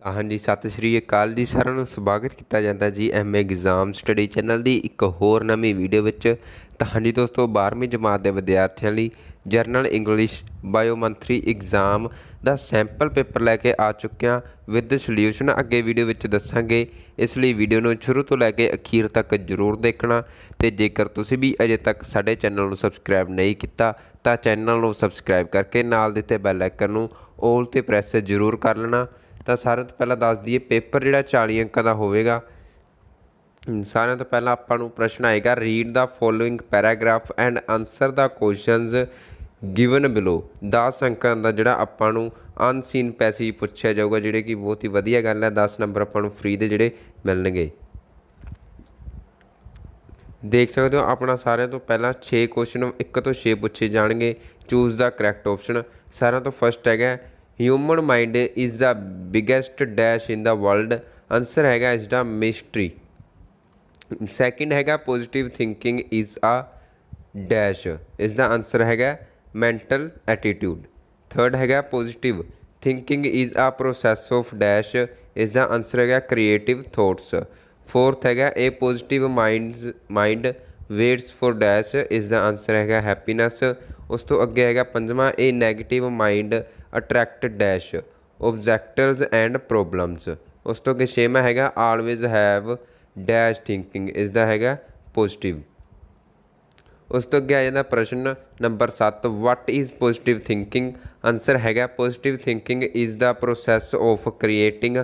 हाँ जी, सत श्री अकाल जी। साਰਿਆਂ ਨੂੰ ਸਵਾਗਤ ਕੀਤਾ ਜਾਂਦਾ ਜੀ एग्जाम स्टडी चैनल ਦੀ ਇੱਕ ਹੋਰ ਨਵੀਂ ਵੀਡੀਓ ਵਿੱਚ। ਤਾਂ ਹਾਂਜੀ ਦੋਸਤੋ, 12ਵੀਂ ਜਮਾਤ ਦੇ ਵਿਦਿਆਰਥੀਆਂ ਲਈ general English bimonthly exam ਦਾ ਸੈਂਪਲ ਪੇਪਰ ਲੈ ਕੇ ਆ ਚੁੱਕਿਆ ਵਿਦ ਸੋਲਿਊਸ਼ਨ। ਅੱਗੇ ਵੀਡੀਓ ਵਿੱਚ ਦੱਸਾਂਗੇ, ਇਸ ਲਈ ਵੀਡੀਓ ਨੂੰ ਸ਼ੁਰੂ ਤੋਂ ਲੈ ਕੇ ਅਖੀਰ ਤੱਕ ਜ਼ਰੂਰ ਦੇਖਣਾ। ਤੇ ਜੇਕਰ ਤੁਸੀਂ ਵੀ ਅਜੇ ਤੱਕ ਸਾਡੇ ਚੈਨਲ ਨੂੰ ਸਬਸਕ੍ਰਾਈਬ ਨਹੀਂ ਕੀਤਾ ਤਾਂ ਚੈਨਲ ਨੂੰ ਸਬਸਕ੍ਰਾਈਬ ਕਰਕੇ ਨਾਲ ਦਿੱਤੇ ਬੈਲ ਆਈਕਨ ਨੂੰ ਆਲ ਤੇ ਪ੍ਰੈਸ ਜ਼ਰੂਰ ਕਰ ਲੈਣਾ। ਤਾਂ ਸਾਰਿਆਂ ਤੋਂ ਪਹਿਲਾਂ ਦੱਸ ਦਈਏ, ਪੇਪਰ ਜਿਹੜਾ 40 ਅੰਕਾਂ ਦਾ ਹੋਵੇਗਾ। ਸਾਰਿਆਂ ਤੋਂ ਪਹਿਲਾਂ ਆਪਾਂ ਨੂੰ ਪ੍ਰਸ਼ਨ ਆਏਗਾ, read the following paragraph and answer the questions given below. 10 ਅੰਕਾਂ ਦਾ ਜਿਹੜਾ ਆਪਾਂ ਨੂੰ ਅਨਸੀਨ ਪੈਸੇਜ ਪੁੱਛਿਆ ਜਾਊਗਾ, ਜਿਹੜੇ ਕਿ ਬਹੁਤ ਹੀ ਵਧੀਆ ਗੱਲ ਹੈ। 10 ਨੰਬਰ ਆਪਾਂ ਨੂੰ ਫ੍ਰੀ ਦੇ ਜਿਹੜੇ ਮਿਲਣਗੇ। ਦੇਖ ਸਕਦੇ ਹੋ ਆਪਣਾ ਸਾਰਿਆਂ ਤੋਂ ਪਹਿਲਾਂ 6 ਕੁਐਸਚਨ 1 ਤੋਂ 6 ਪੁੱਛੇ ਜਾਣਗੇ। Choose the correct option. ਸਾਰਿਆਂ ਤੋਂ ਫਸਟ ਹੈਗਾ, human mind is the biggest dash in the world. Answer हैगा इसका मिस्ट्री। सैकेंड हैगा, positive thinking is a dash. इसका आंसर हैगा मैंटल एटीट्यूड। थर्ड हैगा, positive thinking is a process of dash. इसका आंसर हैगा क्रिएटिव थॉट्स। फोर्थ हैगा, a positive mind waits for dash. इसका आंसर हैगा हैप्पीनैस। उस तो अगे हैगा पंजवां, a negative mind attract dash objectives and problems. उस तो अगे छेवां हैगा, ऑलवेज हैव डैश थिंकिंग। इसका हैगा पॉजिटिव। उस तो अगे आ जाता प्रश्न number 7, what is positive thinking. Answer हैगा, positive thinking is the process of creating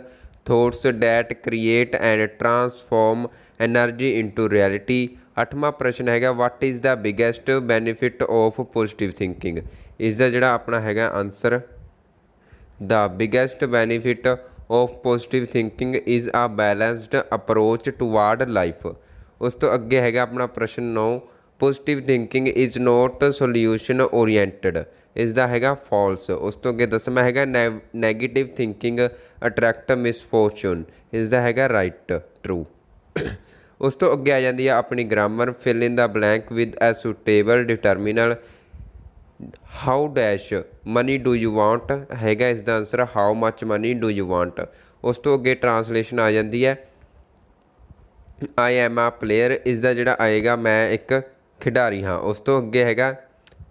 thoughts that create and transform energy into reality. 8वां प्रश्न हैगा, what is the biggest benefit of positive thinking. इसका जोड़ा अपना हैगा answer, the biggest benefit of positive thinking is a balanced approach toward life. उस तो अगे हैगा अपना प्रश्न 9, positive thinking is not solution oriented. इसका हैगा फॉल्स। उस तो अगे 10वां हैगा, नैगेटिव थिंकिंग अट्रैक्ट मिसफॉर्चून। इसका हैगा राइट, ट्रू। उस तो अगे आ जाती है अपनी grammar, fill in the blank with a suitable determiner. How dash money do you want हैगा। इसका answer how much money do you want. उस तो अगे ट्रांसलेशन आ जाती है, आई एम आ प्लेयर। इसका जोड़ा आएगा, मैं एक खिडारी हाँ। उस तो अगे हैगा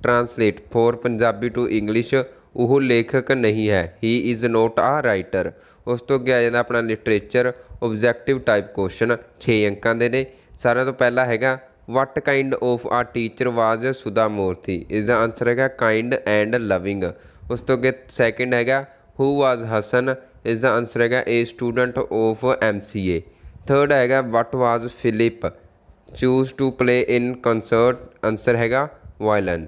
translate for Punjabi to English, वो लेखक नहीं है, he is not a writer. उस तो अगे आ जाता अपना लिटरेचर ऑब्जैक्टिव टाइप क्वेश्चन, 6 अंकों के ने। सारे तो पहला हैगा, what kind of a teacher was Sudha Murty. इसका आंसर है काइंड एंड लविंग। उस तो अगे सैकेंड हैगा, हु वाज हसन। इसका आंसर है a student of MCA। Third हैगा, what was Philip choose to play in concert. Answer हैगा वायलन।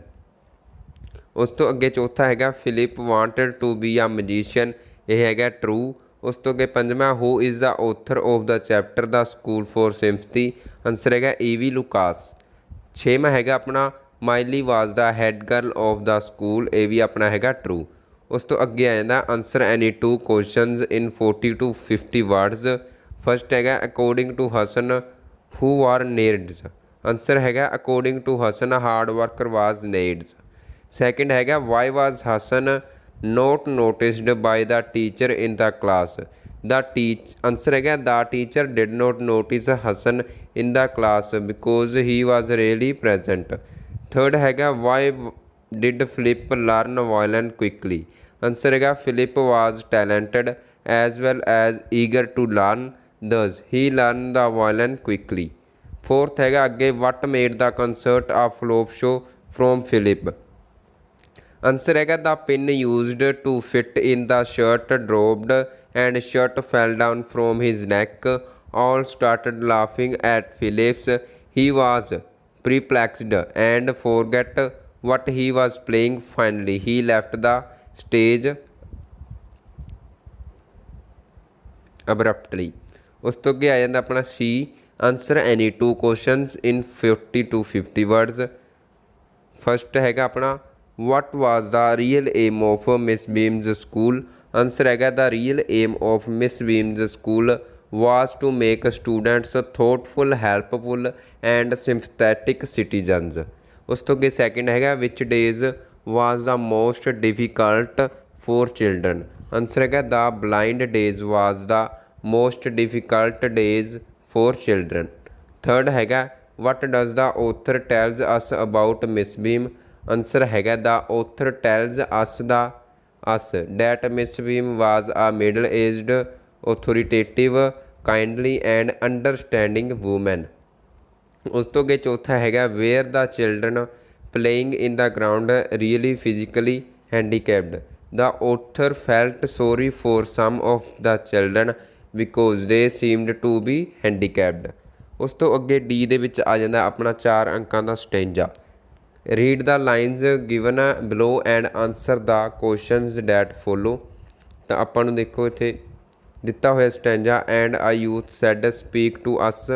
उस तो अगे चौथा हैगा, Philip wanted to be a magician. यह हैगा ट्रू। उस तो अगे पंजवां, who is the author of the chapter the school for sympathy. Answer हैगा ईवी लुकास। 6वां हैगा अपना, Miley was the head girl of the school. ये भी अपना हैगा ट्रू। उस तो अगे आ जाता answer any 2 questions in 40 to 50 words. First हैगा, according to Hasan who are needs. Answer हैगा according to Hasan hard worker was needs. Second हैगा, why was Hasan not noticed by the teacher in the class. Answer है the teacher did not notice Hasan in the class because he was really present. Third हैगा, why did Philip learn violin quickly. Answer है Philip was talented as well as eager to learn, thus he learn the violin quickly. Fourth हैगा अगे, what made the concert a flop show from Philip. Answer है the pin used to fit in the shirt dropped and shirt fell down from his neck. All started laughing at Phillips. He was perplexed and forgot what he was playing. Finally, he left the stage abruptly. उस तो अगे आ जाता अपना C, answer any 2 questions in 40 to 50 words. First हैगा अपना, what was the real aim of Miss Beam's school। Answer है the real aim of Miss Beam's school was to make students thoughtful helpful and sympathetic citizens. उस तो अगे second हैगा, which days was the most difficult for children. Answer है the blind days was the most difficult days for children. Third हैगा what does the author tells us about Miss Beam. Answer हैगा the author tells us that Miss Beam was a middle aged authoritative kindly and understanding woman. उस तो अगे चौथा हैगा where the children playing in the ground really physically handicapped. The author felt sorry for some of the children because they seemed to be handicapped. उस तो अगे D दे विच आ जाता अपना 4 अंकों का stanza. Read the lines given below and answer the questions that follow. तो आपां नूं देखो इत्थे दिता हुआ stanza and a youth said speak to us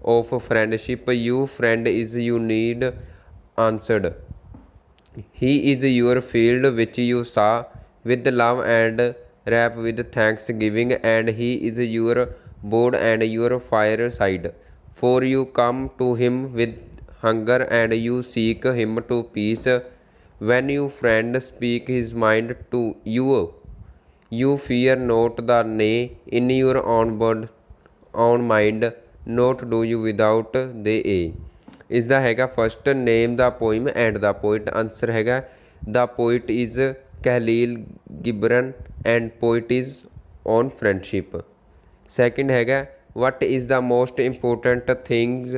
of friendship you friend is you need answered he is your field which you sow with love and reap with thanksgiving and he is your board and your fireside for you come to him with hunger and you seek him to peace when you friend speak his mind to you fear not the nay in your own mind not do you without the a। इसका हैगा first name the poem and the poet. Answer हैगा the poet is Kahlil Gibran and poet is on friendship. Second हैगा what is the most important things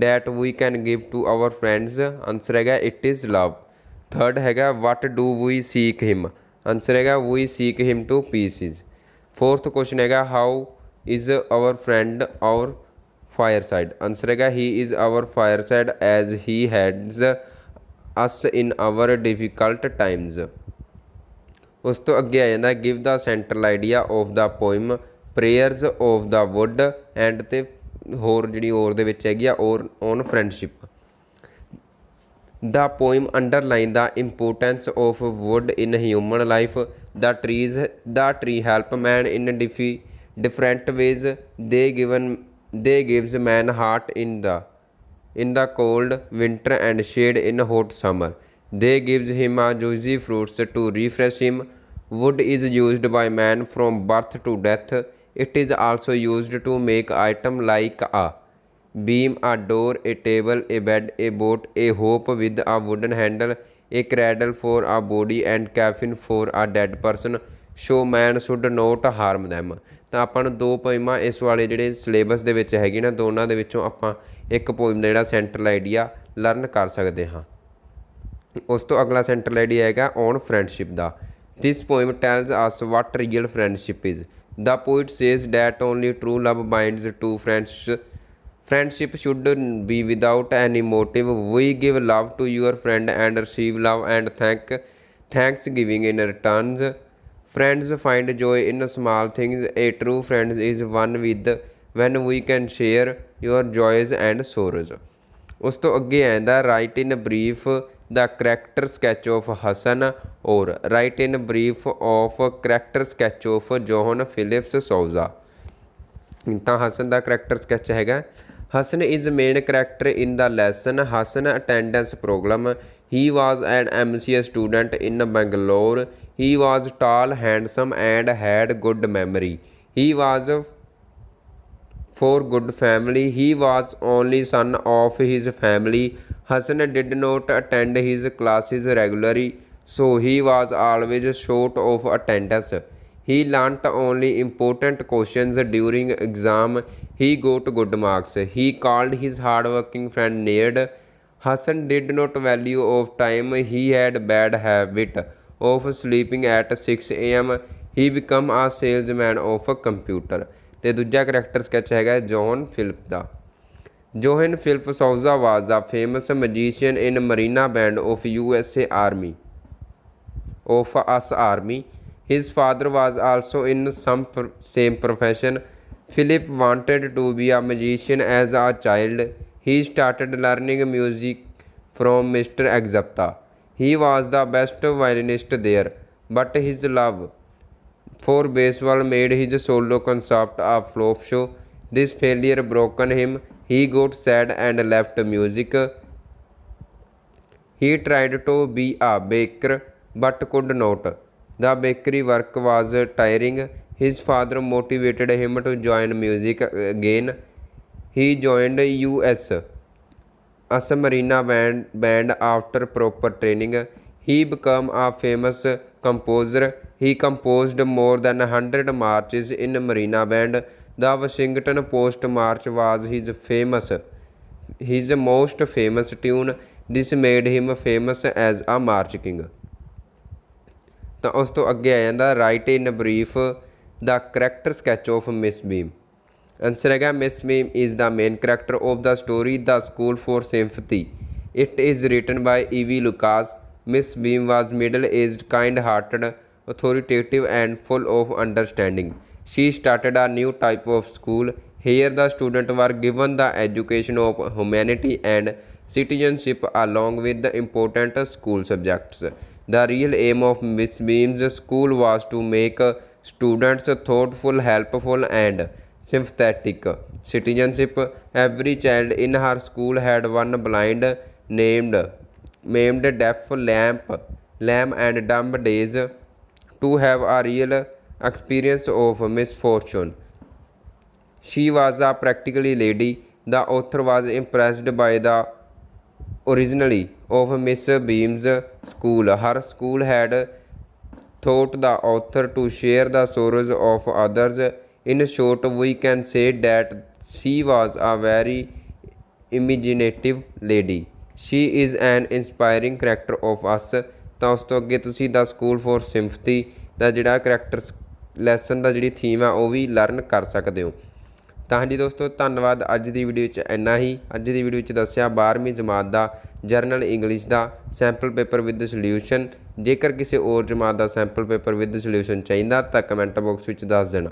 that we can give to our friends. Answer हैगा it is love. Third हैगा what do we seek him. Answer हैगा we seek him to pieces. Fourth question हैगा how is our friend our fire side. Answer हैगा he is our fire side as he heads us in our difficult times. उस तो अगे आ जाता give the central idea of the poem prayers of the wood and ते होर जी और दे विच हैगी और on friendship. The poem underline the importance of wood in human life. The tree help man in different ways. They gives man heart in the cold winter and shade in hot summer. They gives him a juicy fruits to refresh him. Wood is used by man from birth to death. It is also used to make item like a beam, a door, a table, a bed, a boat, a hoop with a wooden handle, a cradle for a body and coffin for a dead person. So man should not harm them। ਤਾਂ ਆਪਾਂ ਨੂੰ 2 ਪੋਇਮਾਂ ਇਸ ਵਾਲੇ ਜਿਹੜੇ syllabus ਦੇ ਵਿੱਚ ਹੈਗੇ ਨਾ ਦੋਨਾਂ ਦੇ ਵਿੱਚੋਂ ਆਪਾਂ ਇੱਕ ਪੋਇਮ ਦਾ ਜਿਹੜਾ ਸੈਂਟਰਲ ਆਈਡੀਆ ਲਰਨ ਕਰ ਸਕਦੇ ਹਾਂ। ਉਸ ਤੋਂ ਅਗਲਾ ਸੈਂਟਰਲ ਆਈਡੀਆ ਹੈਗਾ ਔਨ ਫਰੈਂਡਸ਼ਿਪ ਦਾ। This poem tells us what real friendship is. The poet says that only true love binds two friends. Friendship should be without any motive. We give love to your friend and receive love and thanksgiving in returns. Friends find joy in small things. A true friend is one with when we can share your joys and sorrows। उस तो अगे आंदा write in brief the character sketch of Hasan और write in brief of character sketch of John Phillips Sousa. तो हसन का character sketch हैगा Hasan is main character in the lesson. Hasan attendance problem. He was an MCA student in Bangalore। He was tall handsome and had good memory. He was for good family. He was only son of his family. Hassan did not attend his classes regularly, so he was always short of attendance. He learnt only important questions during exam. He got good marks. He called his hard-working friend Ned. Hassan did not value of time. He had bad habit of sleeping at 6 AM. He became a salesman of a computer। तो दूजा character sketch है John Philip का। John Philip Sousa was the famous magician in Marina band of USA army of US army. His father was also in some same profession. Philip wanted to be a magician as a child. He started learning music from mister एग्जप्ता। He was the best violinist there but his love for baseball made his solo concert a flop show. This failure broken him. He got sad and left music. He tried to be a baker but could not. The bakery work was tiring. His father motivated him to join music again. He joined US as a marina band after proper training. He became a famous composer. He composed more than 100 marches in Marina Band. The Washington Post March was his most famous tune. This made him famous as a march king. ਤਾਂ ਉਸ ਤੋਂ ਅੱਗੇ ਆ ਜਾਂਦਾ write in brief the character sketch of Miss Beam. Answer ਹੈਗਾ Miss Beam is the main character of the story the school for sympathy. It is written by E V Lucas. Miss Beam was middle aged kind hearted authoritative and full of understanding. She started a new type of school. Here the students were given the education of humanity and citizenship along with the important school subjects. The real aim of Miss Beam's school was to make students thoughtful, helpful and sympathetic. Citizenship. Every child in her school had one blind, maimed, deaf, lame and dumb days to have a real experience of misfortune. She was a practically lady. The author was impressed by the originality of Miss Beam's school. Her school had taught the author to share the sorrows of others. In short, we can say that she was a very imaginative lady. She is an inspiring character of us. ਤਾਂ ਉਸ ਤੋਂ ਅੱਗੇ ਤੁਸੀਂ ਦਾ school for sympathy ਦਾ ਜਿਹੜਾ character lesson ਦਾ ਜਿਹੜੀ theme ਆ ਉਹ ਵੀ learn ਕਰ ਸਕਦੇ ਹੋ। ਤਾਂ ਹਾਂਜੀ ਦੋਸਤੋ, ਧੰਨਵਾਦ। ਅੱਜ ਦੀ ਵੀਡੀਓ 'ਚ ਇੰਨਾ ਹੀ। ਅੱਜ ਦੀ ਵੀਡੀਓ 'ਚ ਦੱਸਿਆ 12ਵੀਂ ਜਮਾਤ ਦਾ ਜਰਨਲ ਇੰਗਲਿਸ਼ ਦਾ ਸੈਂਪਲ ਪੇਪਰ ਵਿਦ ਸੋਲਿਊਸ਼ਨ। ਜੇਕਰ ਕਿਸੇ ਹੋਰ ਜਮਾਤ ਦਾ ਸੈਂਪਲ ਪੇਪਰ ਵਿਦ ਸੋਲਿਊਸ਼ਨ ਚਾਹੀਦਾ ਤਾਂ ਕਮੈਂਟ ਬਾਕਸ ਵਿੱਚ ਦੱਸ ਦੇਣਾ।